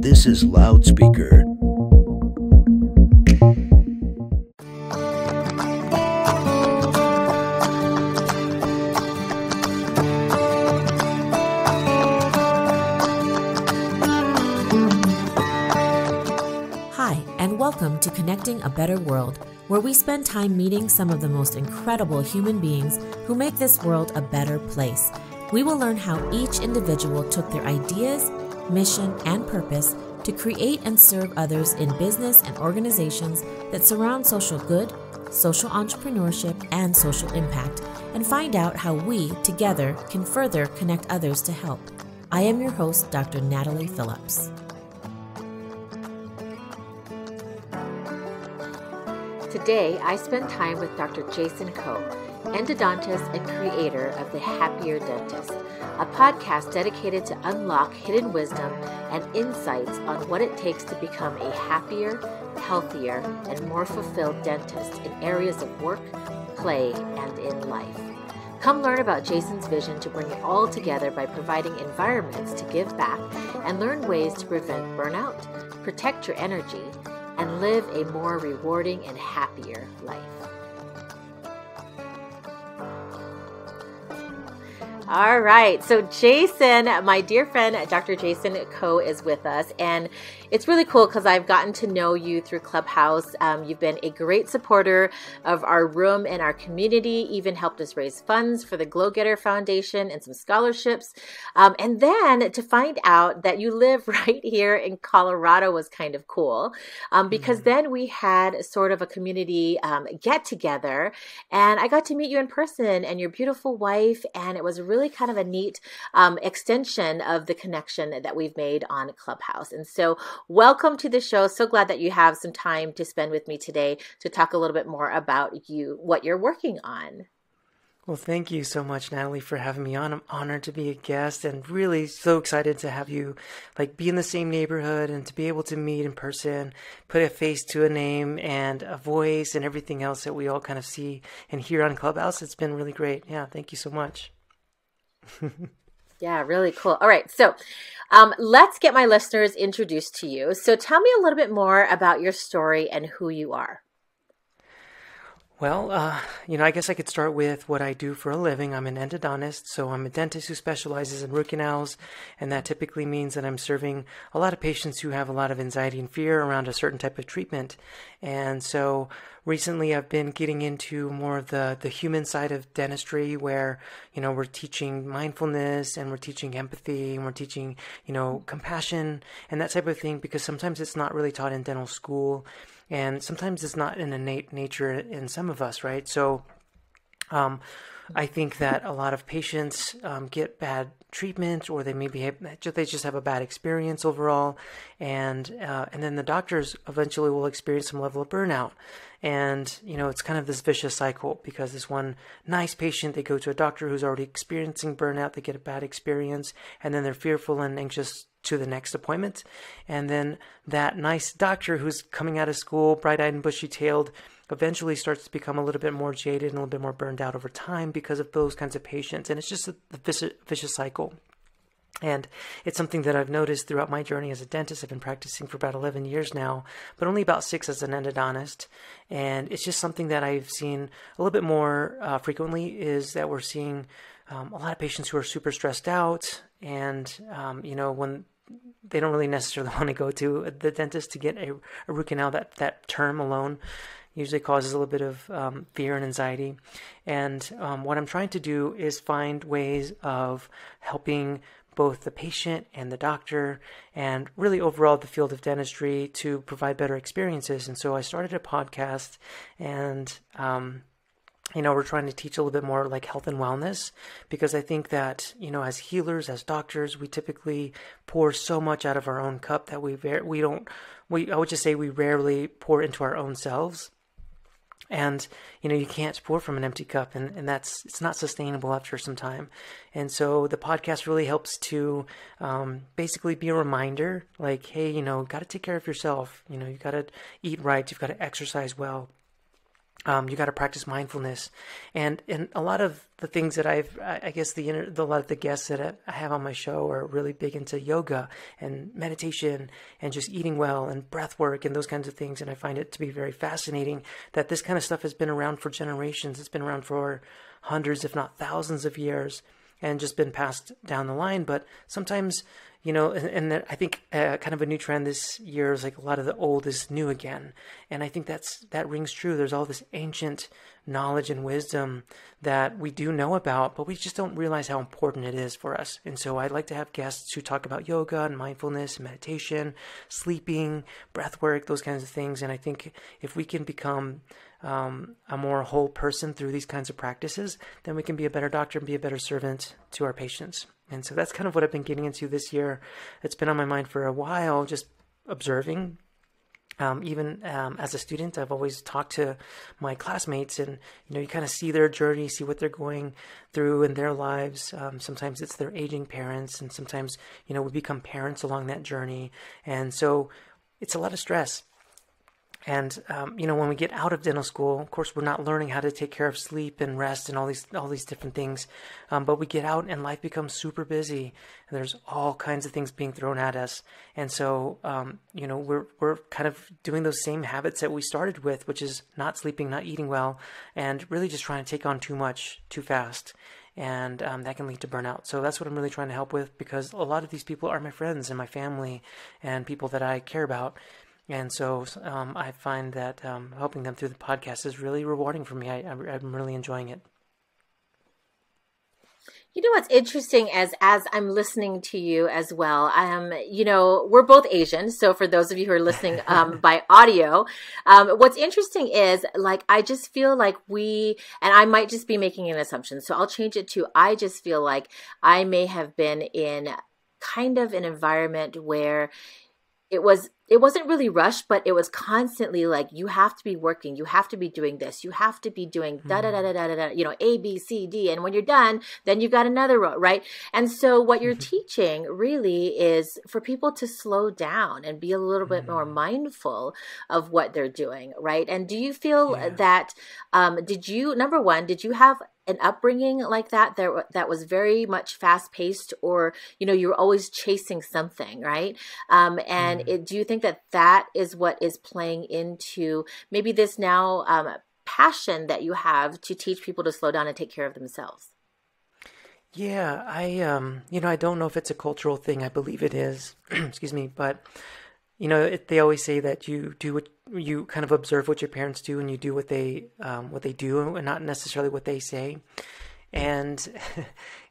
This is Loudspeaker. Hi, and welcome to Connecting a Better World, where we spend time meeting some of the most incredible human beings who make this world a better place. We will learn how each individual took their ideas, mission, and purpose to create and serve others in business and organizations that surround social good, social entrepreneurship, and social impact, and find out how we, together, can further connect others to help. I am your host, Dr. Natalie Phillips. Today, I spend time with Dr. Jason Koh, endodontist and creator of The Happier Dentist, a podcast dedicated to unlock hidden wisdom and insights on what it takes to become a happier, healthier, and more fulfilled dentist in areas of work, play, and in life. Come learn about Jason's vision to bring it all together by providing environments to give back and learn ways to prevent burnout, protect your energy, and live a more rewarding and happier life. All right, so Jason, my dear friend, Dr. Jason Koh is with us, and it's really cool because I've gotten to know you through Clubhouse. You've been a great supporter of our room and our community, even helped us raise funds for the Glow Getter Foundation and some scholarships. And then to find out that you live right here in Colorado was kind of cool, because then we had sort of a community get together, and I got to meet you in person and your beautiful wife, and it was really kind of a neat extension of the connection that we've made on Clubhouse. And so welcome to the show. So glad that you have some time to spend with me today to talk a little bit more about you, what you're working on. Well, thank you so much, Natalie, for having me on. I'm honored to be a guest and really so excited to have you be in the same neighborhood and to be able to meet in person, put a face to a name and a voice and everything else that we all kind of see and hear on Clubhouse. It's been really great. Yeah, thank you so much. Yeah, really cool. All right. So let's get my listeners introduced to you. So tell me a little bit more about your story and who you are. Well, I guess I could start with what I do for a living. I'm an endodontist, so I'm a dentist who specializes in root canals, and that typically means that I'm serving a lot of patients who have a lot of anxiety and fear around a certain type of treatment. And so recently I've been getting into more of the human side of dentistry where, we're teaching mindfulness and we're teaching empathy and we're teaching, compassion and that type of thing, because sometimes it's not really taught in dental school. And sometimes it's not an innate nature in some of us, right? So I think that a lot of patients get bad treatment, or they just have a bad experience overall, and then the doctors eventually will experience some level of burnout. And, it's kind of this vicious cycle, because this one nice patient, they go to a doctor who's already experiencing burnout, they get a bad experience, and then they're fearful and anxious to the next appointment. And then that nice doctor who's coming out of school, bright-eyed and bushy-tailed, eventually starts to become a little bit more jaded and a little bit more burned out over time because of those kinds of patients. And it's just a vicious cycle. And it's something that I've noticed throughout my journey as a dentist. I've been practicing for about 11 years now, but only about 6 as an endodontist. And it's just something that I've seen a little bit more frequently, is that we're seeing a lot of patients who are super stressed out, and when they don't really necessarily want to go to the dentist to get a root canal. That term alone usually causes a little bit of fear and anxiety. And what I'm trying to do is find ways of helping both the patient and the doctor, and really overall the field of dentistry, to provide better experiences. And so I started a podcast, and we're trying to teach a little bit more like health and wellness, because I think that, as healers, as doctors, we typically pour so much out of our own cup that I would just say we rarely pour into our own selves. And, you can't pour from an empty cup, and it's not sustainable after some time. And so the podcast really helps to basically be a reminder, like, hey, got to take care of yourself. You got to eat right. You've got to exercise well. You got to practice mindfulness, and a lot of the things that I guess a lot of the guests that I have on my show are really big into yoga and meditation and just eating well and breath work and those kinds of things. And I find it to be very fascinating that this kind of stuff has been around for generations. It's been around for hundreds, if not thousands of years, and just been passed down the line. But sometimes, and I think kind of a new trend this year is like a lot of the old is new again. And I think that rings true. There's all this ancient knowledge and wisdom that we do know about, but we just don't realize how important it is for us. And so I'd like to have guests who talk about yoga and mindfulness and meditation, sleeping, breath work, those kinds of things. And I think if we can become a more whole person through these kinds of practices, then we can be a better doctor and be a better servant to our patients. And so that's kind of what I've been getting into this year. It's been on my mind for a while, just observing. Even as a student, I've always talked to my classmates, and you kind of see their journey, see what they're going through in their lives. Sometimes it's their aging parents, and sometimes we become parents along that journey, and so it's a lot of stress. And when we get out of dental school, of course, we're not learning how to take care of sleep and rest and all these different things. But we get out and life becomes super busy, and there's all kinds of things being thrown at us. And so, we're kind of doing those same habits that we started with, which is not sleeping, not eating well, and really just trying to take on too much too fast. And that can lead to burnout. So that's what I'm really trying to help with, because a lot of these people are my friends and my family and people that I care about. And so I find that helping them through the podcast is really rewarding for me. I'm really enjoying it. You know what's interesting as I'm listening to you as well, we're both Asian. So for those of you who are listening by audio, what's interesting is I just feel like and I might just be making an assumption, so I'll change it to, I just feel like I may have been in kind of an environment where it wasn't really rushed, but it was constantly like, you have to be working, you have to be doing this, you have to be doing da da da da da da, A, B, C, D, and when you're done, then you got another row, right? And so what you're teaching really is for people to slow down and be a little bit more mindful of what they're doing, right? And do you feel that, did you have an upbringing like that was very much fast paced, or you were always chasing something, right? Do you think that is what is playing into maybe this now passion that you have to teach people to slow down and take care of themselves? Yeah, I don't know if it's a cultural thing. I believe it is. Excuse me, but they always say that you do what you kind of observe what your parents do, and you do what they do, and not necessarily what they say. And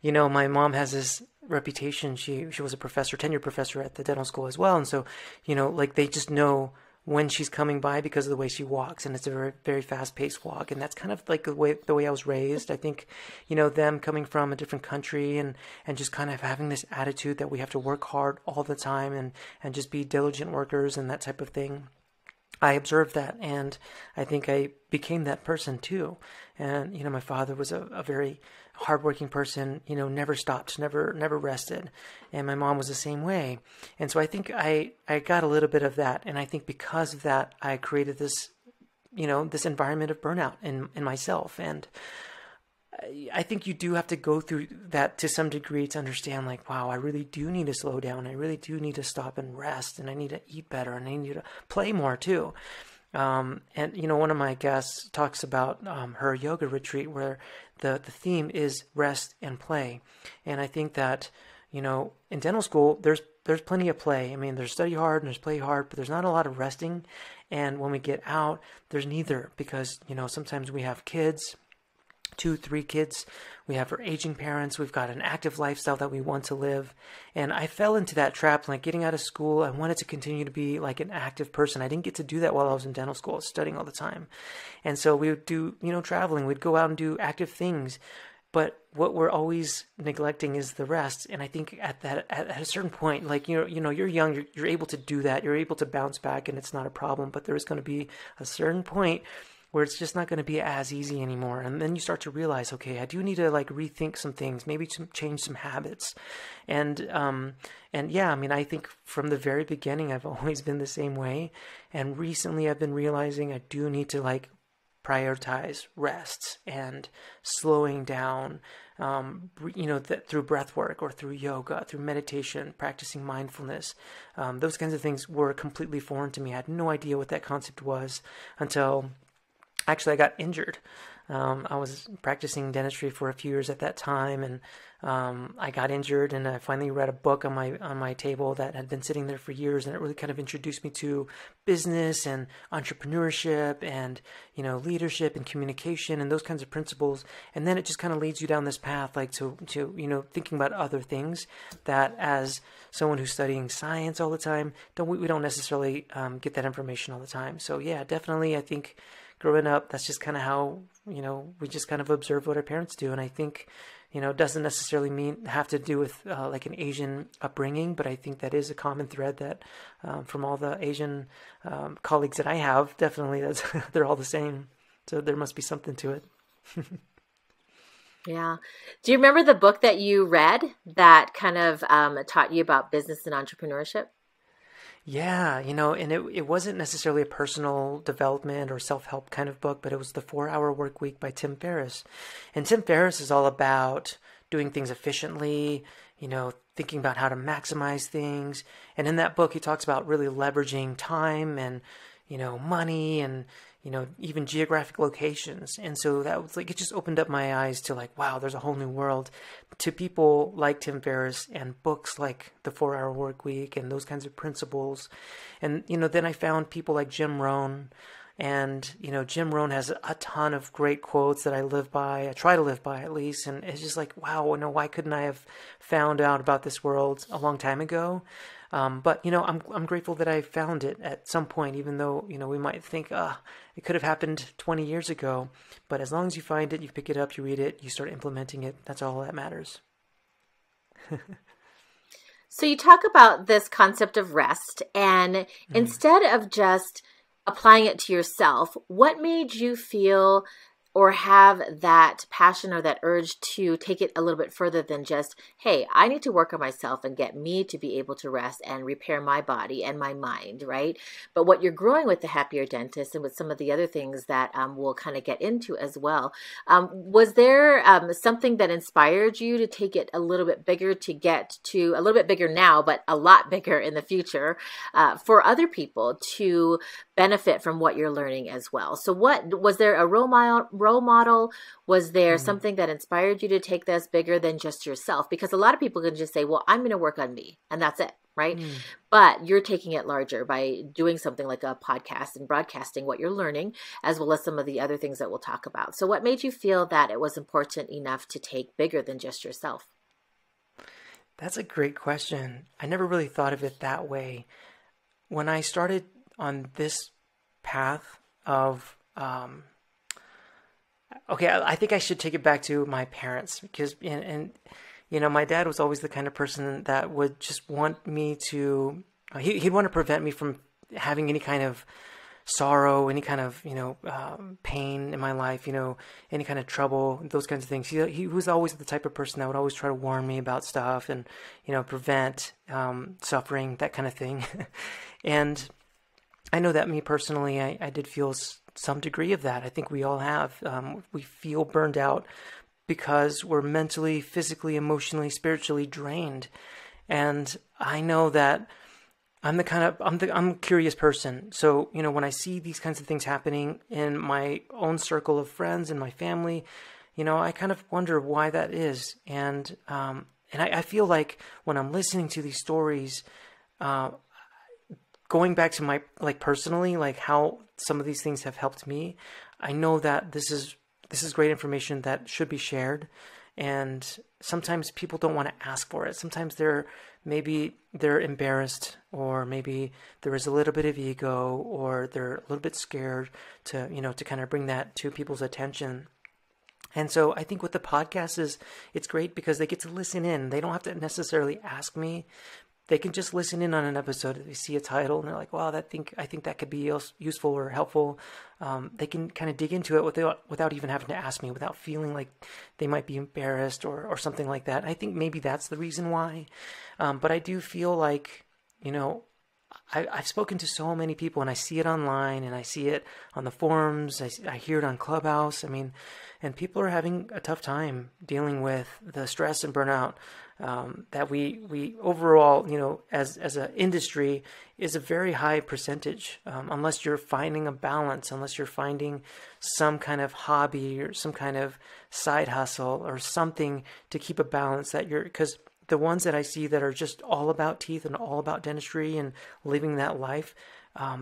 my mom has this reputation. She was a professor, tenured professor at the dental school as well, and so they just know when she's coming by because of the way she walks, and it's a very, very fast-paced walk, and that's kind of like the way I was raised. I think, them coming from a different country and just kind of having this attitude that we have to work hard all the time and just be diligent workers and that type of thing. I observed that, and I think I became that person too. And my father was a very hardworking person. Never stopped, never rested, and my mom was the same way. And so I think I got a little bit of that, and I think because of that, I created this this environment of burnout in myself. And I think you do have to go through that to some degree to understand, wow, I really do need to slow down. I really do need to stop and rest, and I need to eat better, and I need to play more too. And one of my guests talks about her yoga retreat where the theme is rest and play. And I think that, in dental school, there's plenty of play. I mean, there's study hard and there's play hard, but there's not a lot of resting. And when we get out, there's neither, because, sometimes we have kids, 2-3 kids, we have our aging parents, we've got an active lifestyle that we want to live. And I fell into that trap, getting out of school. I wanted to continue to be an active person. I didn't get to do that while I was in dental school. I was studying all the time. And so we would do, traveling, we'd go out and do active things. But what we're always neglecting is the rest. And I think at a certain point, you're young, you're able to do that. You're able to bounce back, and it's not a problem. But there's going to be a certain point where it's just not going to be as easy anymore. And then you start to realize, okay, I do need to rethink some things, maybe change some habits. And yeah, I think from the very beginning, I've always been the same way. And recently I've been realizing I do need to prioritize rest and slowing down, through breath work or through yoga, through meditation, practicing mindfulness. Those kinds of things were completely foreign to me. I had no idea what that concept was until actually I got injured. I was practicing dentistry for a few years at that time, and I got injured, and I finally read a book on my table that had been sitting there for years, and it really kind of introduced me to business and entrepreneurship and, leadership and communication and those kinds of principles. And then it just kind of leads you down this path, like to thinking about other things that, as someone who's studying science all the time, we don't necessarily get that information all the time. So yeah, definitely, I think growing up, that's just kind of how, we just kind of observe what our parents do. And I think, it doesn't necessarily have to do with like an Asian upbringing, but I think that is a common thread that from all the Asian colleagues that I have, definitely they're all the same. So there must be something to it. Yeah. Do you remember the book that you read that kind of taught you about business and entrepreneurship? Yeah, and it wasn't necessarily a personal development or self-help kind of book, but it was The 4-Hour Workweek by Tim Ferriss. And Tim Ferriss is all about doing things efficiently, thinking about how to maximize things. And in that book, he talks about really leveraging time and, money and, even geographic locations. And so that was like, it just opened up my eyes to like, wow, there's a whole new world to people like Tim Ferriss and books like The 4-Hour Workweek and those kinds of principles. And, then I found people like Jim Rohn. And, Jim Rohn has a ton of great quotes that I live by. I try to live by, at least. And it's just like, wow, why couldn't I have found out about this world a long time ago? But I'm grateful that I found it at some point, even though, we might think, it could have happened 20 years ago. But as long as you find it, you pick it up, you read it, you start implementing it, that's all that matters. So you talk about this concept of rest, and instead of just applying it to yourself, what made you feel or have that passion or that urge to take it a little bit further than just, hey, I need to work on myself and get me to be able to rest and repair my body and my mind, right? But what you're growing with the Happier Dentist and with some of the other things that we'll kind of get into as well, was there something that inspired you to take it a little bit bigger, to get to a little bit bigger now, but a lot bigger in the future for other people to benefit from what you're learning as well? So what was there a role model? Was there something that inspired you to take this bigger than just yourself? Because a lot of people can just say, well, I'm going to work on me and that's it, right? But you're taking it larger by doing something like a podcast and broadcasting what you're learning, as well as some of the other things that we'll talk about. So what made you feel that it was important enough to take bigger than just yourself? That's a great question. I never really thought of it that way. When I started on this path of, I think I should take it back to my parents, because, and my dad was always the kind of person that would just want me to, he'd want to prevent me from having any kind of sorrow, any kind of, pain in my life, any kind of trouble, those kinds of things. He was always the type of person that would always try to warn me about stuff and, prevent suffering, that kind of thing. And I know that me personally, I did feel some degree of that. I think we all have. We feel burned out because we're mentally, physically, emotionally, spiritually drained. And I know that I'm a curious person. So, when I see these kinds of things happening in my own circle of friends and my family, I kind of wonder why that is. And I feel like when I'm listening to these stories, going back to my, personally, how some of these things have helped me, I know that this is great information that should be shared. And sometimes people don't want to ask for it. Sometimes they're embarrassed, or maybe there is a little bit of ego, or they're a little bit scared to kind of bring that to people's attention. And so I think with the podcast it's great because they get to listen in. They don't have to necessarily ask me. They can just listen in on an episode. If they see a title and they're like, wow, I think that could be useful or helpful. They can kind of dig into it without even having to ask me, without feeling like they might be embarrassed or something like that. I think maybe that's the reason why. But I do feel like, I've spoken to so many people, and I see it online, and I see it on the forums. I hear it on Clubhouse. I mean, and people are having a tough time dealing with the stress and burnout that we overall, as an industry, is a very high percentage. Unless you're finding a balance, unless you're finding some kind of hobby or some kind of side hustle or something to keep a balance, because the ones that I see that are just all about teeth and all about dentistry and living that life,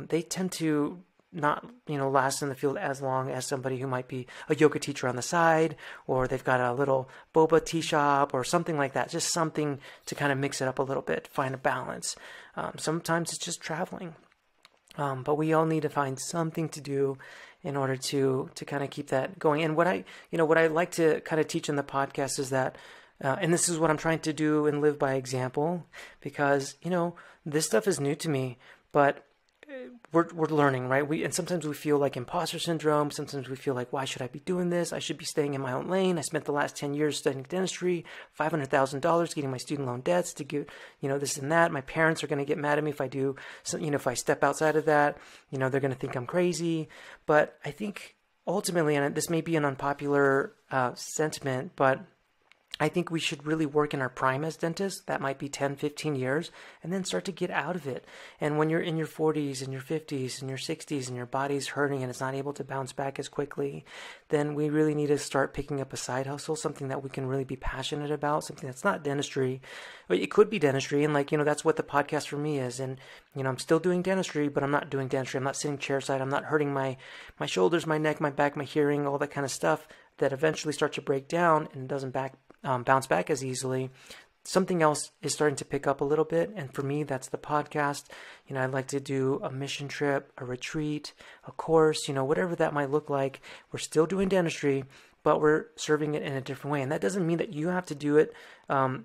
they tend to not, last in the field as long as somebody who might be a yoga teacher on the side, or they've got a little boba tea shop or something like that. Just something to kind of mix it up a little bit, find a balance. Sometimes it's just traveling. But we all need to find something to do in order to kind of keep that going. And what I like to kind of teach in the podcast is that, and this is what I'm trying to do and live by example, because, this stuff is new to me, but we're learning, right? And sometimes we feel like imposter syndrome. Sometimes we feel like, why should I be doing this? I should be staying in my own lane. I spent the last 10 years studying dentistry, $500,000 getting my student loan debts to give, this and that. My parents are going to get mad at me if I do, so, if I step outside of that, they're going to think I'm crazy. But I think ultimately, and this may be an unpopular sentiment, but I think we should really work in our prime as dentists. That might be 10, 15 years, and then start to get out of it. And when you're in your 40s and your 50s and your 60s and your body's hurting and it's not able to bounce back as quickly, then we really need to start picking up a side hustle, something that we can really be passionate about, something that's not dentistry. It could be dentistry, and that's what the podcast for me is. And, I'm still doing dentistry, but I'm not doing dentistry. I'm not sitting chairside. I'm not hurting my shoulders, my neck, my back, my hearing, all that kind of stuff that eventually start to break down and doesn't bounce back as easily. Something else is starting to pick up a little bit, and for me, that's the podcast. I'd like to do a mission trip, a retreat, a course, whatever that might look like. We're still doing dentistry, but we're serving it in a different way. And that doesn't mean that you have to do it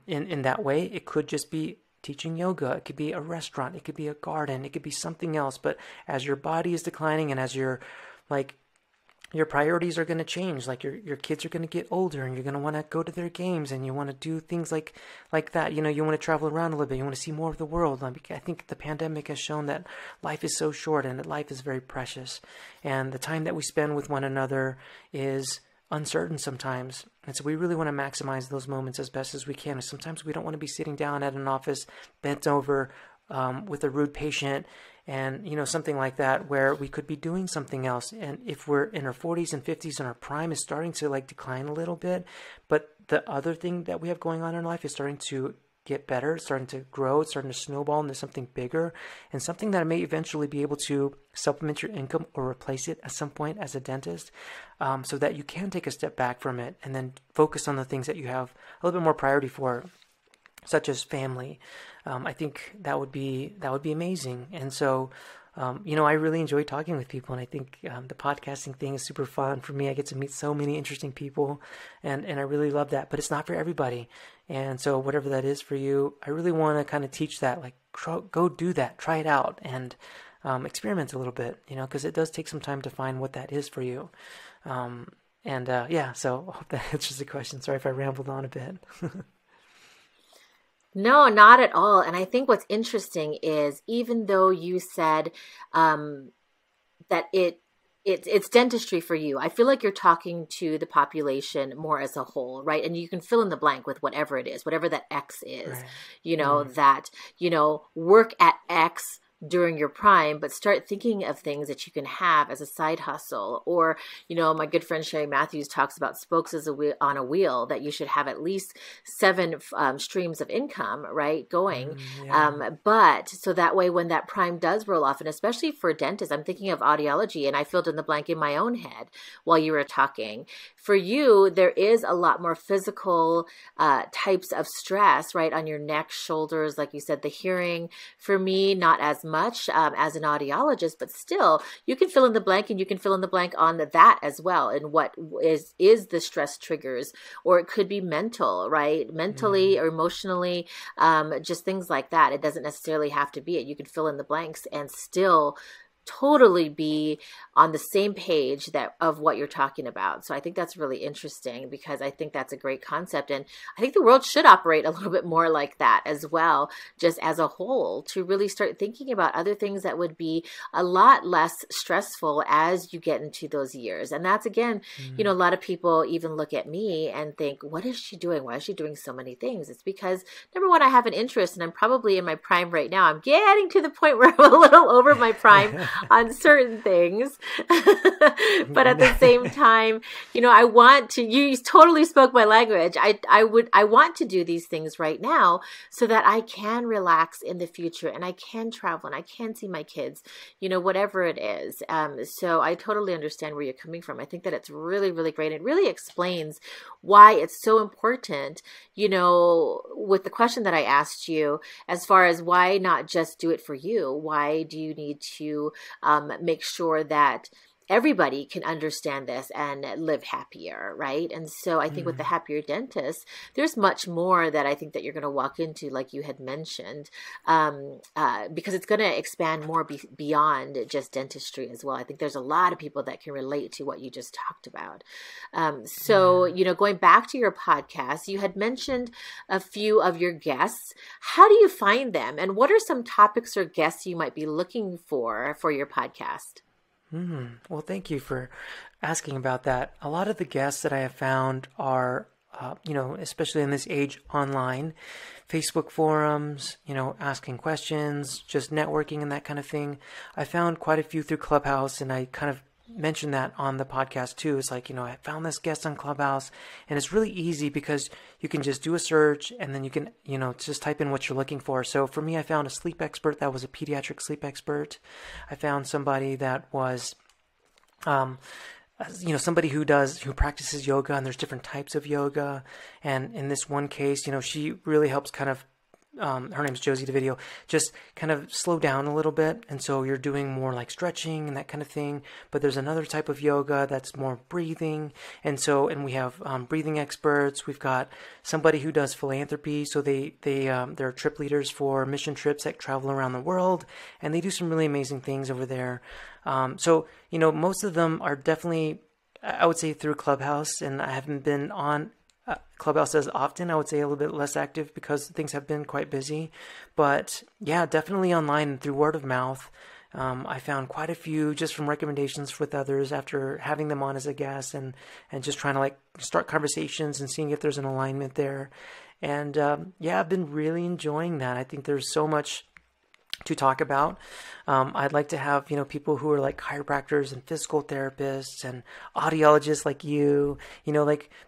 in that way. It could just be teaching yoga. It could be a restaurant. It could be a garden. It could be something else. But as your body is declining and as your priorities are going to change, like your kids are going to get older and you're going to want to go to their games and you want to do things like that. You want to travel around a little bit. You want to see more of the world. I think the pandemic has shown that life is so short and that life is very precious. And the time that we spend with one another is uncertain sometimes. And so we really want to maximize those moments as best as we can. And sometimes we don't want to be sitting down at an office, bent over with a rude patient and, something like that, where we could be doing something else. And if we're in our 40s and 50s and our prime is starting to decline a little bit, but the other thing that we have going on in life is starting to get better, it's starting to grow, it's starting to snowball into something bigger and something that may eventually be able to supplement your income or replace it at some point as a dentist, so that you can take a step back from it and then focus on the things that you have a little bit more priority for, such as family. I think that would be amazing. And so, I really enjoy talking with people, and I think the podcasting thing is super fun for me. I get to meet so many interesting people, and I really love that. But it's not for everybody. And so whatever that is for you, I really want to kind of teach that, go do that, try it out, and experiment a little bit, because it does take some time to find what that is for you. So I hope that answers the question. Sorry if I rambled on a bit. No, not at all. And I think what's interesting is, even though you said that it's dentistry for you, I feel like you're talking to the population more as a whole, right? And you can fill in the blank with whatever it is, whatever that X is, right. That, work at X during your prime, but start thinking of things that you can have as a side hustle. Or, my good friend Sherry Matthews talks about spokes on a wheel, that you should have at least 7 streams of income, right, going. But so that way, when that prime does roll off, and especially for dentists, I'm thinking of audiology, and I filled in the blank in my own head while you were talking. For you, there is a lot more physical types of stress, right, on your neck, shoulders, like you said, the hearing. For me, not as much as an audiologist, but still, you can fill in the blank, and you can fill in the blank on that as well. And what is the stress triggers, or it could be mental, right? Mentally or emotionally, just things like that. It doesn't necessarily have to be it. You can fill in the blanks and still totally be on the same page that of what you're talking about. So I think that's really interesting, because I think that's a great concept. And I think the world should operate a little bit more like that as well, just as a whole, to really start thinking about other things that would be a lot less stressful as you get into those years. And that's, again, a lot of people even look at me and think, what is she doing? Why is she doing so many things? It's because, number one, I have an interest, and I'm probably in my prime right now. I'm getting to the point where I'm a little over my prime on certain things. But at the same time, I want to, you totally spoke my language. I want to do these things right now so that I can relax in the future, and I can travel, and I can see my kids, whatever it is. So I totally understand where you're coming from. I think that it's really, really great. It really explains why it's so important, with the question that I asked you, as far as why not just do it for you? Why do you need to make sure that everybody can understand this and live happier, right? And so I think with the happier dentist, there's much more that I think that you're going to walk into, like you had mentioned, because it's going to expand more beyond just dentistry as well. I think there's a lot of people that can relate to what you just talked about. Going back to your podcast, you had mentioned a few of your guests. How do you find them? And what are some topics or guests you might be looking for your podcast? Well, thank you for asking about that. A lot of the guests that I have found are, especially in this age, online, Facebook forums, asking questions, just networking and that kind of thing. I found quite a few through Clubhouse, and I kind of mentioned that on the podcast too. It's like, I found this guest on Clubhouse, and it's really easy because you can just do a search, and then you can, just type in what you're looking for. So for me, I found a sleep expert that was a pediatric sleep expert. I found somebody that was, somebody who practices yoga, and there's different types of yoga. And in this one case, she really helps kind of, her name's Josie DeVideo, just kind of slow down a little bit. And so you're doing more like stretching and that kind of thing. But there's another type of yoga that's more breathing. And we have breathing experts. We've got somebody who does philanthropy. So they're trip leaders for mission trips that travel around the world. And they do some really amazing things over there. Most of them are definitely, I would say, through Clubhouse. And I haven't been on Clubhouse as often. I would say a little bit less active because things have been quite busy. But yeah, definitely online and through word of mouth. I found quite a few just from recommendations with others after having them on as a guest, and just trying to start conversations and seeing if there's an alignment there. And I've been really enjoying that. I think there's so much to talk about. I'd like to have, people who are like chiropractors and physical therapists and audiologists like you,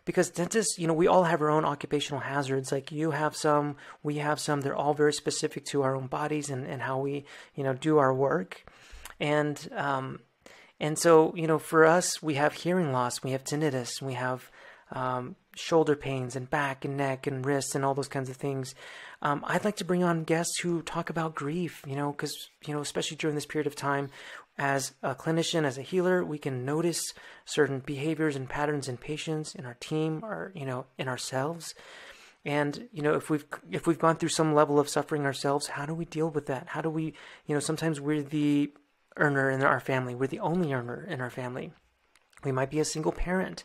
because dentists, we all have our own occupational hazards. Like you have some, we have some, they're all very specific to our own bodies and how we, do our work. And so, for us, we have hearing loss, we have tinnitus, we have shoulder pains and back and neck and wrists and all those kinds of things. I'd like to bring on guests who talk about grief, because, especially during this period of time, as a clinician, as a healer, we can notice certain behaviors and patterns in patients, in our team, or, in ourselves. And, if we've gone through some level of suffering ourselves, how do we deal with that? How do we, sometimes we're the earner in our family. We're the only earner in our family. We might be a single parent,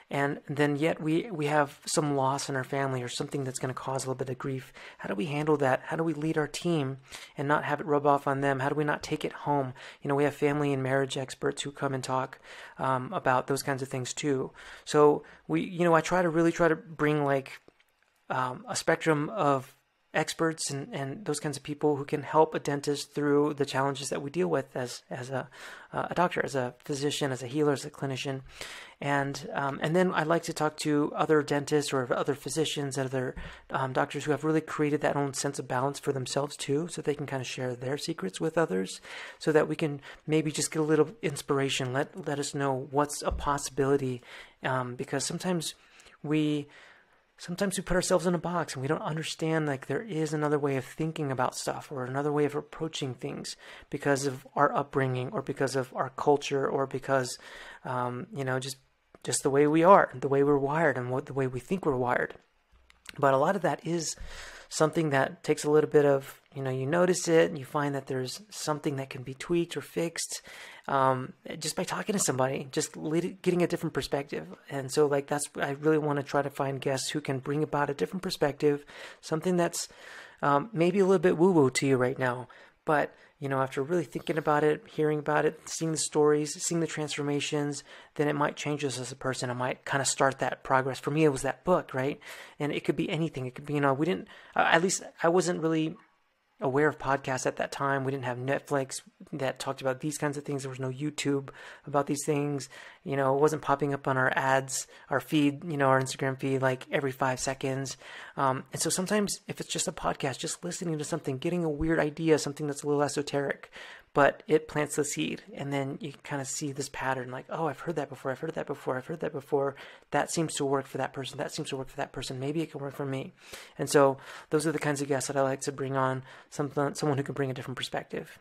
and then yet we have some loss in our family or something that's going to cause a little bit of grief. How do we handle that? How do we lead our team and not have it rub off on them? How do we not take it home? We have family and marriage experts who come and talk about those kinds of things too. So I try to bring a spectrum of experts and those kinds of people who can help a dentist through the challenges that we deal with as a doctor, as a physician, as a healer, as a clinician. And then I'd like to talk to other dentists or other physicians, other doctors who have really created that own sense of balance for themselves too, so they can kind of share their secrets with others, so that we can maybe just get a little inspiration, let us know what's a possibility, because sometimes we put ourselves in a box and we don't understand there is another way of thinking about stuff or another way of approaching things because of our upbringing or because of our culture or because, just the way we are, the way we're wired and the way we think we're wired. But a lot of that is something that takes a little bit of you notice it and you find that there's something that can be tweaked or fixed, just by talking to somebody, just getting a different perspective. And so like, I really want to try to find guests who can bring about a different perspective, something that's maybe a little bit woo-woo to you right now. But, after really thinking about it, hearing about it, seeing the stories, seeing the transformations, then it might change us as a person. It might kind of start that progress. For me, it was that book, right? And it could be anything. It could be, at least I wasn't really aware of podcasts at that time. We didn't have Netflix that talked about these kinds of things. There was no YouTube about these things. It wasn't popping up on our ads, our feed, our Instagram feed, like every 5 seconds. And so sometimes if it's just a podcast, just listening to something, getting a weird idea, something that's a little esoteric, but it plants the seed, and then you kind of see this pattern, like, oh, I've heard that before, I've heard that before, I've heard that before. That seems to work for that person. That seems to work for that person. Maybe it can work for me. And so those are the kinds of guests that I like to bring on, someone who can bring a different perspective.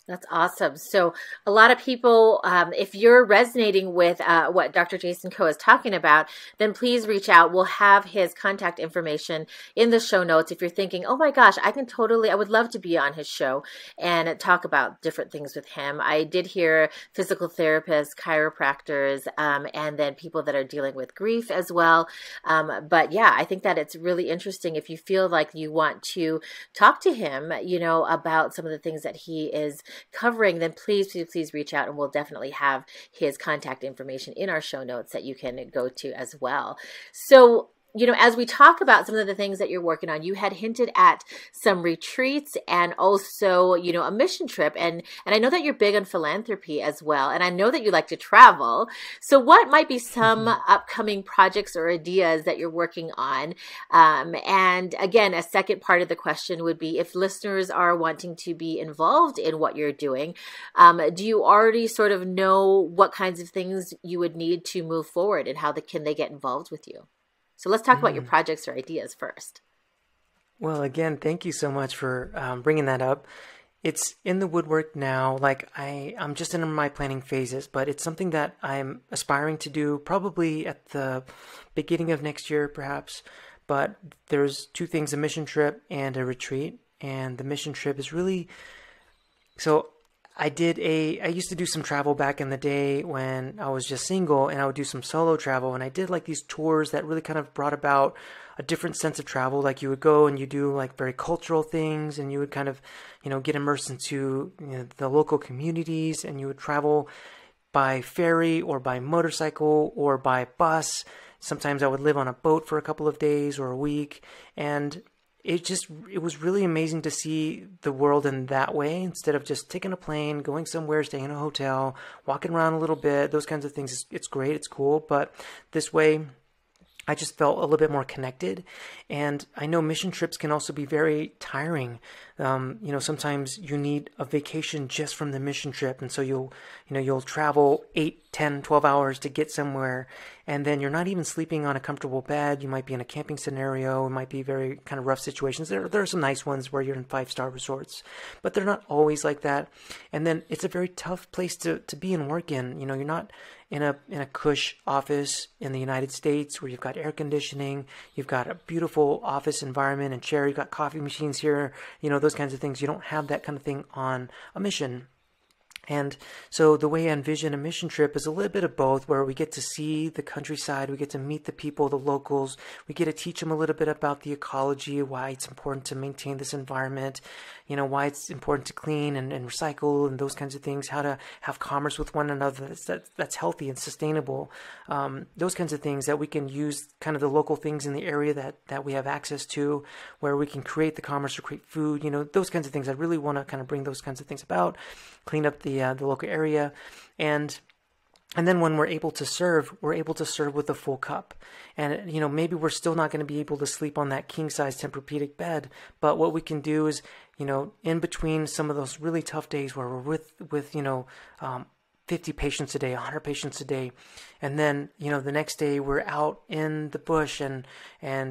That's awesome. So a lot of people, if you're resonating with what Dr. Jason Koh is talking about, then please reach out. We'll have his contact information in the show notes. If you're thinking, oh my gosh, I would love to be on his show and talk about different things with him. I did hear physical therapists, chiropractors, and then people that are dealing with grief as well. But yeah, I think that it's really interesting if you feel like you want to talk to him, about some of the things that he is covering, then please reach out, and we'll definitely have his contact information in our show notes that you can go to as well. So, as we talk about some of the things that you're working on, you had hinted at some retreats and also, a mission trip. And I know that you're big on philanthropy as well. And I know that you like to travel. So what might be some upcoming projects or ideas that you're working on? And again, a second part of the question would be, if listeners are wanting to be involved in what you're doing, do you already sort of know what kinds of things you would need to move forward, and how can they get involved with you? So let's talk about your projects or ideas first. Well, again, thank you so much for bringing that up. It's in the woodwork now. Like I'm just in my planning phases, but it's something that I'm aspiring to do probably at the beginning of next year, perhaps. But there's two things: a mission trip and a retreat. And the mission trip is really, so I used to do some travel back in the day when I was just single, and I would do some solo travel, and I did like these tours that really kind of brought about a different sense of travel. Like you would go and you do like very cultural things, and you would kind of, get immersed into the local communities, and you would travel by ferry or by motorcycle or by bus. Sometimes I would live on a boat for a couple of days or a week, and it was really amazing to see the world in that way, instead of just taking a plane, going somewhere, staying in a hotel, walking around a little bit, those kinds of things. It's great, it's cool, but this way I just felt a little bit more connected. And I know mission trips can also be very tiring. Sometimes you need a vacation just from the mission trip. And so you'll travel 8, 10, 12 hours to get somewhere. And then you're not even sleeping on a comfortable bed. You might be in a camping scenario. It might be very kind of rough situations. There are some nice ones where you're in 5-star resorts, but they're not always like that. And then it's a very tough place to be and work in. You're not in a cush office in the United States where you've got air conditioning, you've got a beautiful office environment and chair, you've got coffee machines here, those kinds of things. You don't have that kind of thing on a mission. And so the way I envision a mission trip is a little bit of both, where we get to see the countryside, we get to meet the people, the locals, we get to teach them a little bit about the ecology, why it's important to maintain this environment, why it's important to clean and recycle and those kinds of things, how to have commerce with one another that's healthy and sustainable, those kinds of things that we can use, kind of the local things in the area that we have access to, where we can create the commerce or create food, those kinds of things. I really want to kind of bring those kinds of things about, clean up the local area, and then when we're able to serve with a full cup. And maybe we're still not going to be able to sleep on that king size Tempur-Pedic bed, but what we can do is in between some of those really tough days where we're with 50 patients a day, 100 patients a day, And then, the next day we're out in the bush and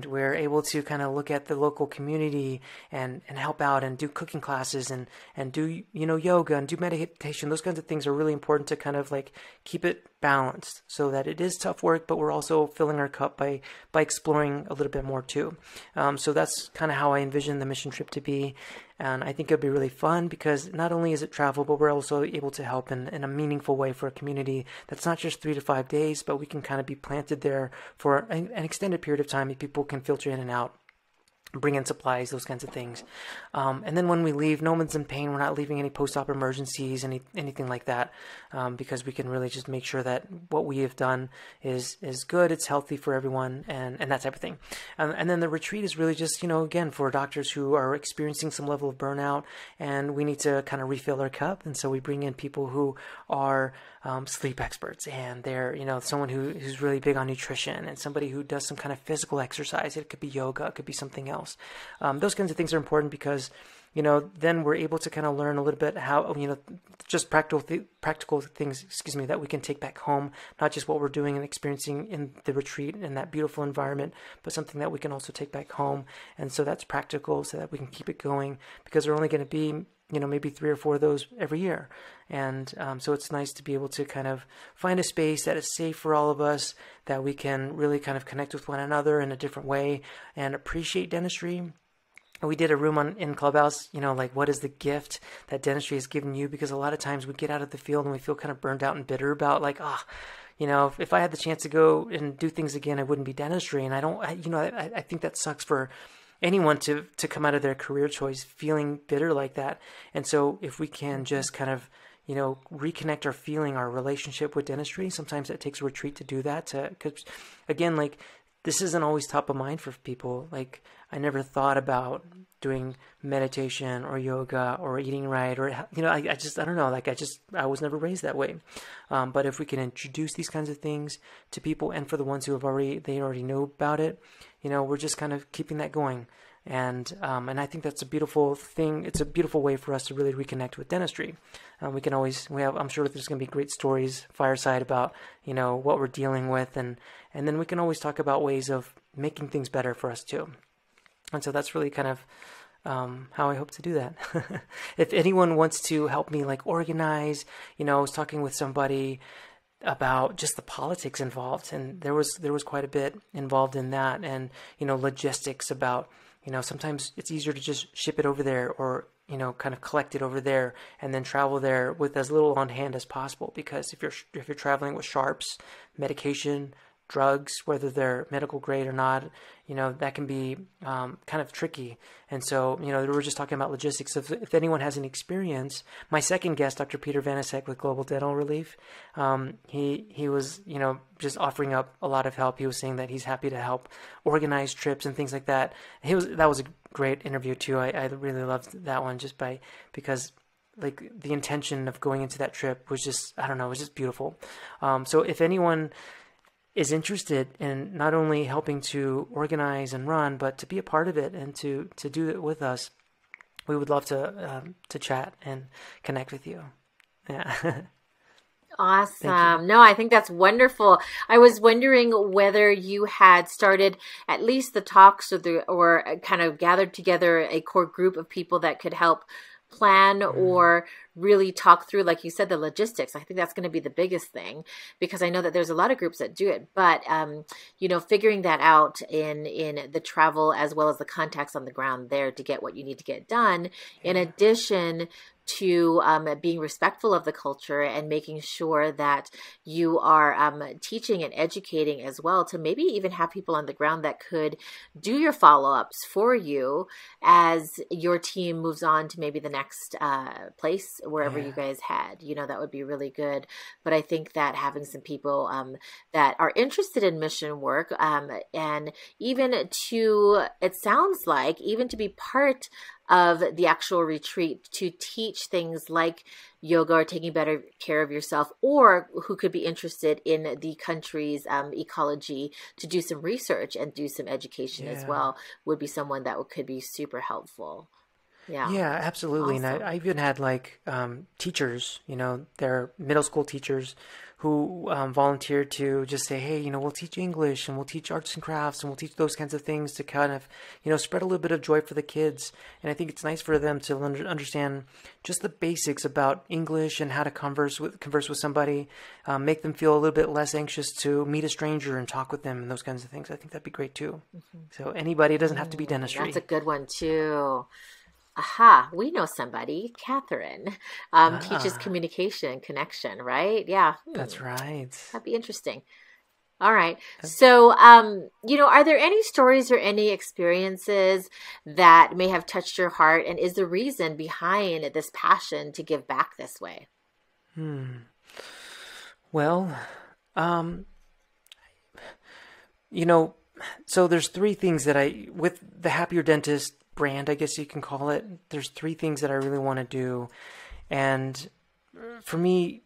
we're able to kind of look at the local community and help out and do cooking classes and do, yoga and do meditation. Those kinds of things are really important to kind of like keep it balanced so that it is tough work, but we're also filling our cup by exploring a little bit more too. So that's kind of how I envision the mission trip to be. And I think it'll be really fun because not only is it travel, but we're also able to help in a meaningful way for a community that's not just 3 to 5 days, but we can kind of be planted there for an extended period of time if people can filter in and out, bring in supplies, those kinds of things. And then when we leave, no one's in pain. We're not leaving any post-op emergencies, anything like that, because we can really just make sure that what we have done is good, it's healthy for everyone, and that type of thing. And then the retreat is really just, again, for doctors who are experiencing some level of burnout, and we need to kind of refill our cup. And so we bring in people who are sleep experts, and they're, someone who's really big on nutrition, and somebody who does some kind of physical exercise. It could be yoga, it could be something else. Those kinds of things are important because, then we're able to kind of learn a little bit how, just practical things, that we can take back home, not just what we're doing and experiencing in the retreat in that beautiful environment, but something that we can also take back home. And so that's practical so that we can keep it going, because we're only going to be maybe 3 or 4 of those every year. And so it's nice to be able to kind of find a space that is safe for all of us, that we can really kind of connect with one another in a different way and appreciate dentistry. We did a room in Clubhouse, like what is the gift that dentistry has given you? Because a lot of times we get out of the field and we feel kind of burned out and bitter about like, if I had the chance to go and do things again, it wouldn't be dentistry. And I think that sucks for anyone to come out of their career choice feeling bitter like that. And so if we can just kind of, reconnect our relationship with dentistry, sometimes it takes a retreat to do that. Because again, like this isn't always top of mind for people. Like I never thought about doing meditation or yoga or eating right, or, I don't know, like I was never raised that way. But if we can introduce these kinds of things to people, and for the ones who they already know about it, we're just kind of keeping that going. And I think that's a beautiful thing. It's a beautiful way for us to really reconnect with dentistry. I'm sure there's going to be great stories fireside about, what we're dealing with. And then we can always talk about ways of making things better for us too. And so that's really kind of how I hope to do that. If anyone wants to help me like organize, I was talking with somebody about just the politics involved, and there was quite a bit involved in that, and logistics about sometimes it's easier to just ship it over there, or kind of collect it over there and then travel there with as little on hand as possible, because if you're traveling with sharps, medication, drugs, whether they're medical grade or not, that can be kind of tricky. And so, we were just talking about logistics. If anyone has any experience, my second guest, Dr. Peter Vanasek with Global Dental Relief, he was, just offering up a lot of help. He was saying that he's happy to help organize trips and things like that. That was a great interview too. I really loved that one because like the intention of going into that trip was just, I don't know, it was just beautiful. So if anyone is interested in not only helping to organize and run, but to be a part of it and to do it with us, we would love to chat and connect with you. Yeah. Awesome. No, I think that's wonderful. I was wondering whether you had started at least the talks or kind of gathered together a core group of people that could help plan or really talk through, like you said, the logistics. I think that's going to be the biggest thing, because I know that there's a lot of groups that do it, but figuring that out in the travel as well as the contacts on the ground there to get what you need to get done, in addition to being respectful of the culture and making sure that you are teaching and educating as well, to maybe even have people on the ground that could do your follow-ups for you as your team moves on to maybe the next place, wherever you guys had. That would be really good. But I think that having some people that are interested in mission work, and even it sounds like even to be part of the actual retreat, to teach things like yoga or taking better care of yourself, or who could be interested in the country's ecology, to do some research and do some education as well, would be someone that could be super helpful. Yeah. Yeah, absolutely. And Awesome. I even had like teachers, they're middle school teachers who volunteered to just say, hey, we'll teach English and we'll teach arts and crafts and we'll teach those kinds of things to kind of, spread a little bit of joy for the kids. And I think it's nice for them to understand just the basics about English and how to converse with somebody, make them feel a little bit less anxious to meet a stranger and talk with them and those kinds of things. I think that'd be great too. So anybody, it doesn't have to be That's a dentistry. good one too. Aha, we know somebody. Catherine teaches Ah, communication connection, right? Yeah. that's right. That'd be interesting. All right. So, are there any stories or any experiences that may have touched your heart and is the reason behind this passion to give back this way? Hmm. Well, um, you know, so there's three things that with the Happier Dentist brand, I guess you can call it, there's three things that I really want to do. And for me,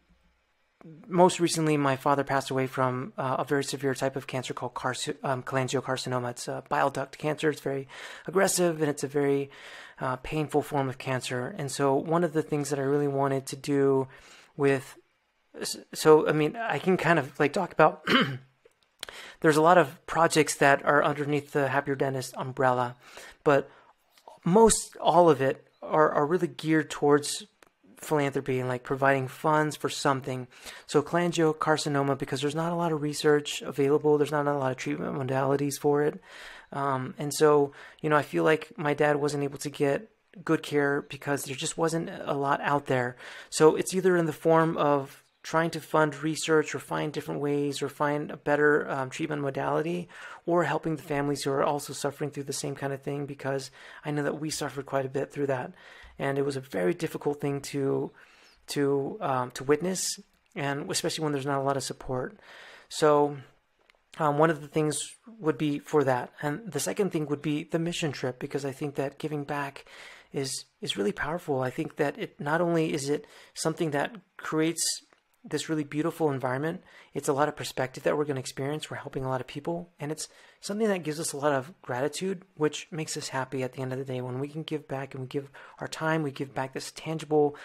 most recently, my father passed away from a very severe type of cancer called cholangiocarcinoma. It's a bile duct cancer. It's very aggressive and it's a very painful form of cancer. And so one of the things that I really wanted to do with, so I mean, I can kind of like talk about there's a lot of projects that are underneath the Happier Dentist umbrella, but most all of it are really geared towards philanthropy and like providing funds for something. So cholangiocarcinoma, because there's not a lot of research available, there's not a lot of treatment modalities for it. And so, I feel like my dad wasn't able to get good care because there just wasn't a lot out there. So it's either in the form of trying to fund research or find different ways or find a better treatment modality, or helping the families who are also suffering through the same kind of thing, because I know that we suffered quite a bit through that. And it was a very difficult thing to witness, and especially when there's not a lot of support. So one of the things would be for that, and the second thing would be the mission trip, because I think that giving back is really powerful. I think that it not only is it something that creates this really beautiful environment, it's a lot of perspective that we're going to experience. We're helping a lot of people, and it's something that gives us a lot of gratitude, which makes us happy at the end of the day. When we can give back and we give our time, we give back this tangible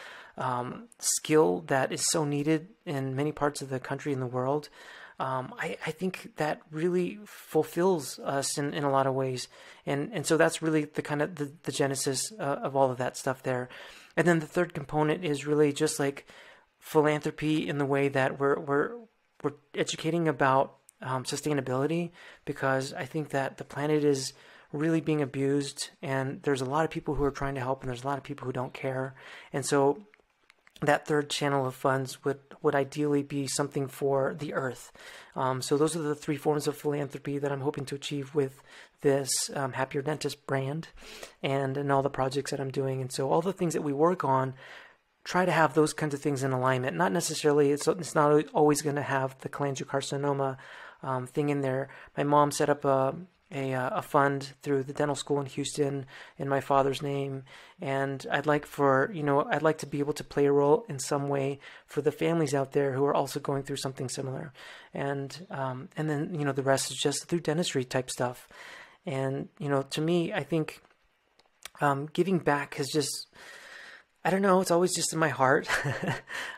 skill that is so needed in many parts of the country and the world. I think that really fulfills us in a lot of ways. And so that's really the kind of the genesis of all of that stuff there. And then the third component is really just like philanthropy in the way that we're educating about sustainability, because I think that the planet is really being abused, and there's a lot of people who are trying to help, and there's a lot of people who don't care. And so that third channel of funds would ideally be something for the earth. So those are the three forms of philanthropy that I'm hoping to achieve with this Happier Dentist brand and all the projects that I'm doing. And so all the things that we work on, try to have those kinds of things in alignment. Not necessarily, it's not always going to have the cholangiocarcinoma thing in there. My mom set up a fund through the dental school in Houston in my father's name, and I'd like to be able to play a role in some way for the families out there who are also going through something similar, and then the rest is just through dentistry type stuff. And to me, I think giving back has just, I don't know, it's always just in my heart.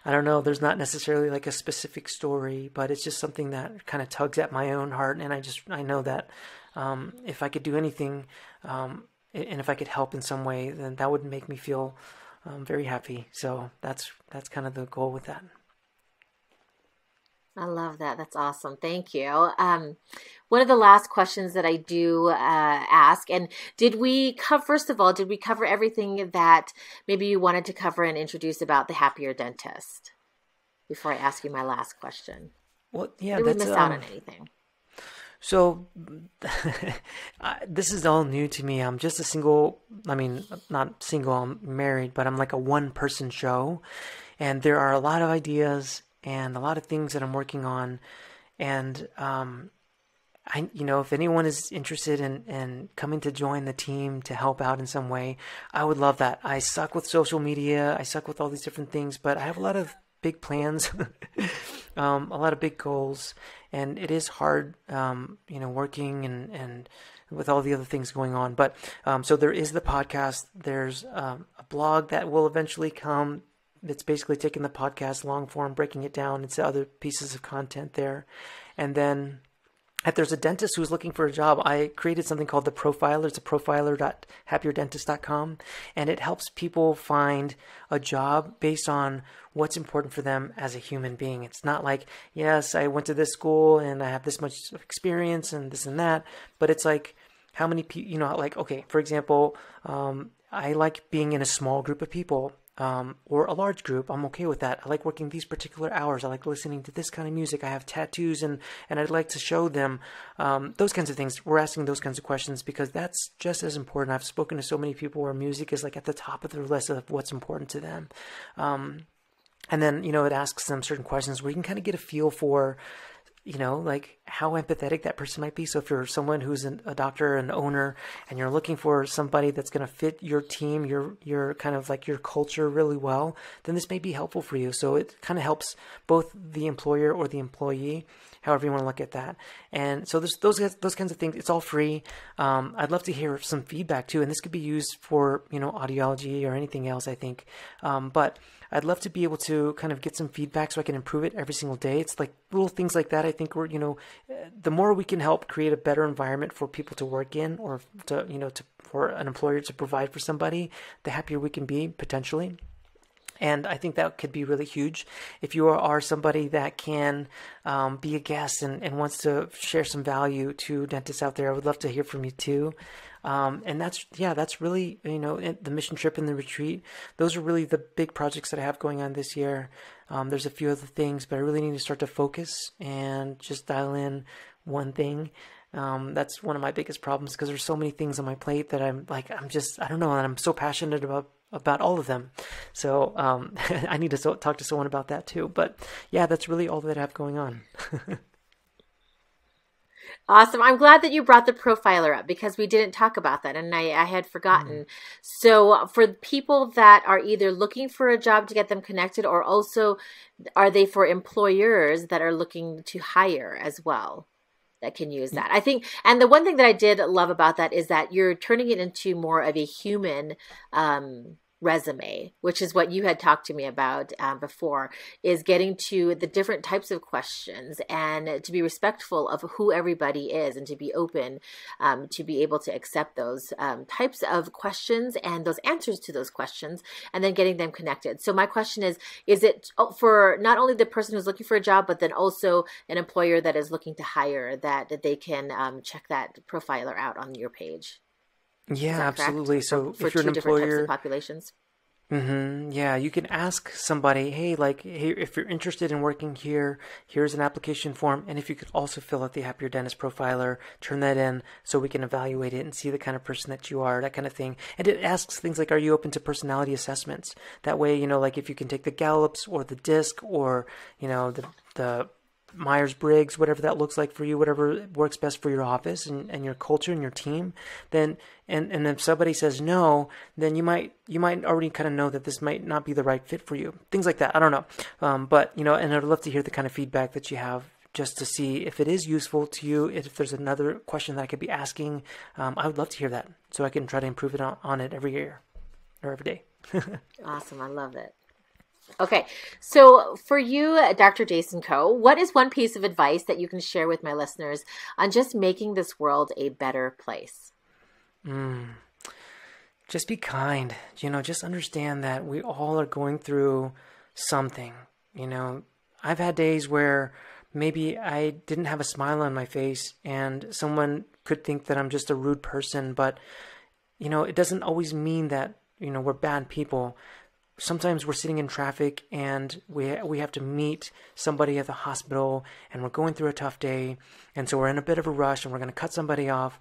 I don't know, there's not necessarily like a specific story, but it's just something that kind of tugs at my own heart. And I know that if I could do anything, and if I could help in some way, then that would make me feel very happy. So that's kind of the goal with that. I love that. That's awesome. Thank you. One of the last questions that I do ask, and first of all, did we cover everything that maybe you wanted to cover and introduce about the Happier Dentist before I ask you my last question? Well, yeah, Did we miss out on anything? So this is all new to me. I'm just a single, I mean, not single, I'm married, but I'm like a one-person show. And there are a lot of ideas and a lot of things that I'm working on. And if anyone is interested in coming to join the team to help out in some way, I would love that. I suck with social media. I suck with all these different things, but I have a lot of big plans, a lot of big goals, and it is hard, working and with all the other things going on. But so there is the podcast. There's a blog that will eventually come. It's basically taking the podcast long form, breaking it down into other pieces of content there. And then if there's a dentist who's looking for a job, I created something called The Profiler. It's a profiler.happierdentist.com, and it helps people find a job based on what's important for them as a human being. It's not like, yes, I went to this school and I have this much experience and this and that, but it's like how many people, like, okay, for example, I like being in a small group of people. Or a large group, I'm okay with that. I like working these particular hours. I like listening to this kind of music. I have tattoos and I'd like to show them those kinds of things. We're asking those kinds of questions because that's just as important. I've spoken to so many people where music is like at the top of their list of what's important to them. And then, it asks them certain questions where you can kind of get a feel for like how empathetic that person might be. So if you're someone who's a doctor, an owner, and you're looking for somebody that's going to fit your team, your kind of like your culture really well, then this may be helpful for you. So it kind of helps both the employer or the employee, however you want to look at that. And so there's those kinds of things. It's all free. I'd love to hear some feedback too. And this could be used for, audiology or anything else, I think. But I'd love to be able to kind of get some feedback so I can improve it every single day. It's like little things like that. I think the more we can help create a better environment for people to work in, or for an employer to provide for somebody, the happier we can be potentially. And I think that could be really huge. If you are somebody that can be a guest and wants to share some value to dentists out there, I would love to hear from you too. And that's really, the mission trip and the retreat. Those are really the big projects that I have going on this year. There's a few other things, but I really need to start to focus and just dial in one thing. That's one of my biggest problems because there's so many things on my plate that I don't know, and I'm so passionate about all of them. So I need to talk to someone about that too. But yeah, that's really all that I have going on. Awesome. I'm glad that you brought the profiler up because we didn't talk about that and I had forgotten. So for people that are either looking for a job to get them connected, or also are they for employers that are looking to hire as well that can use that? I think, and the one thing that I did love about that is that you're turning it into more of a human resume, which is what you had talked to me about before, is getting to the different types of questions and to be respectful of who everybody is and to be open to be able to accept those types of questions and those answers to those questions, and then getting them connected. So my question is it for not only the person who's looking for a job, but then also an employer that is looking to hire, that they can check that profiler out on your page? Yeah, absolutely. So for if you're two an different employer, types of populations. Yeah, you can ask somebody, hey, if you're interested in working here, here's an application form. And if you could also fill out the Happier Dentist Profiler, turn that in so we can evaluate it and see the kind of person that you are, that kind of thing. And it asks things like, are you open to personality assessments? That way, like if you can take the Gallups or the DISC or, the Myers-Briggs, whatever that looks like for you, whatever works best for your office and your culture and your team, then and if somebody says no, then you might already kind of know that this might not be the right fit for you. Things like that. I don't know. But and I'd love to hear the kind of feedback that you have just to see if it is useful to you. If there's another question that I could be asking, I would love to hear that so I can try to improve it on it every year or every day. Awesome. I love it. Okay, so for you, Dr. Jason Koh, what is one piece of advice that you can share with my listeners on just making this world a better place? Just be kind. Just understand that we all are going through something. I've had days where maybe I didn't have a smile on my face and someone could think that I'm just a rude person, but, it doesn't always mean that, we're bad people. Sometimes we're sitting in traffic and we have to meet somebody at the hospital and we're going through a tough day. And so we're in a bit of a rush and we're going to cut somebody off.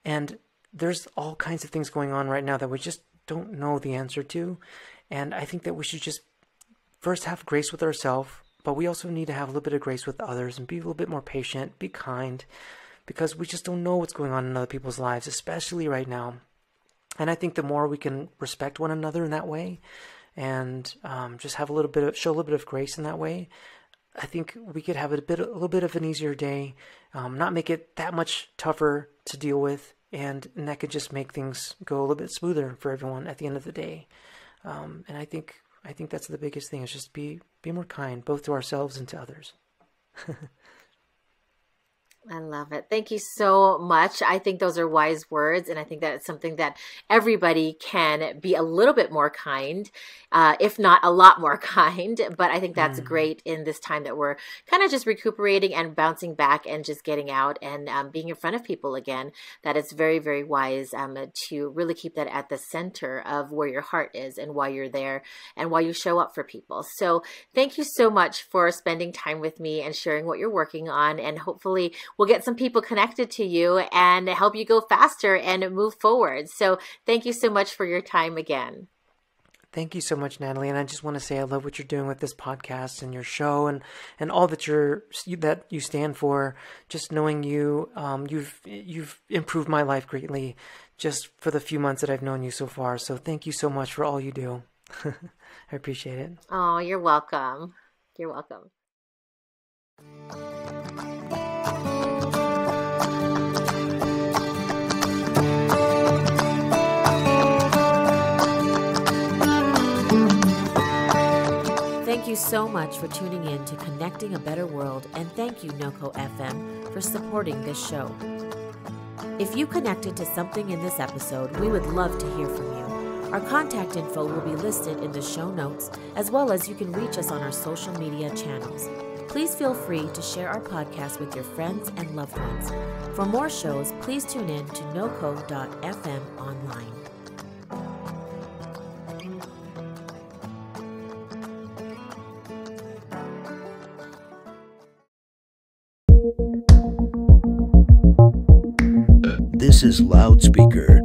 And there's all kinds of things going on right now that we just don't know the answer to. And I think that we should just first have grace with ourselves, but we also need to have a little bit of grace with others and be a little bit more patient, be kind, because we just don't know what's going on in other people's lives, especially right now. And I think the more we can respect one another in that way, and just have show a little bit of grace in that way, I think we could have a little bit of an easier day, not make it that much tougher to deal with, and that could just make things go a little bit smoother for everyone at the end of the day. And I think that's the biggest thing, is just be more kind, both to ourselves and to others. I love it. Thank you so much. I think those are wise words, and I think that it's something that everybody can be a little bit more kind, if not a lot more kind. But I think that's great in this time that we're kind of just recuperating and bouncing back and just getting out and being in front of people again. That it's very, very wise to really keep that at the center of where your heart is and why you're there and why you show up for people. So thank you so much for spending time with me and sharing what you're working on, and hopefully we'll get some people connected to you and help you go faster and move forward. So thank you so much for your time again. Thank you so much, Natalie. And I just want to say I love what you're doing with this podcast and your show and all that you stand for. Just knowing you, you've improved my life greatly just for the few months that I've known you so far. So thank you so much for all you do. I appreciate it. Oh, you're welcome. You're welcome. Thank you so much for tuning in to Connecting a Better World, and thank you, NoCo FM, for supporting this show. If you connected to something in this episode, we would love to hear from you. Our contact info will be listed in the show notes, as well as you can reach us on our social media channels. Please feel free to share our podcast with your friends and loved ones. For more shows, please tune in to noco.fm online. This is Loudspeaker